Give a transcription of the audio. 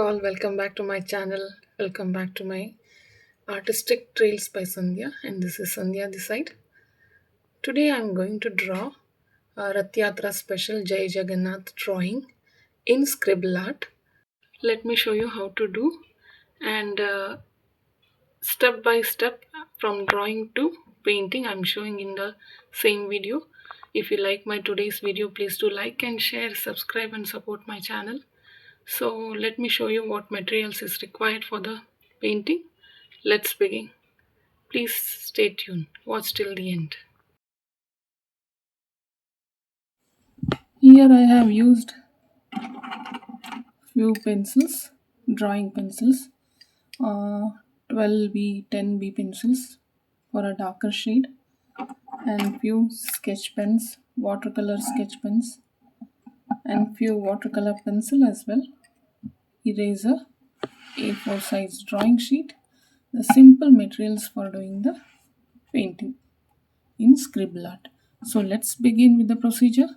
all, welcome back to my channel. Welcome back to my Artistic Trails by Sandhya, and this is Sandhya this side. Today I'm going to draw a Rath Yatra special Jai Jagannath drawing in scribble art. Let me show you how to do, and step by step from drawing to painting I'm showing in the same video. If you like my today's video, please do like and share, subscribe and support my channel. So let me show you what materials is required for the painting. Let's begin. Please stay tuned. Watch till the end. Here I have used few pencils, drawing pencils, 12B, 10B pencils for a darker shade, and few sketch pens, watercolor sketch pens, and few watercolor pencil as well, eraser, A4 size drawing sheet, the simple materials for doing the painting in scribble art. So let's begin with the procedure.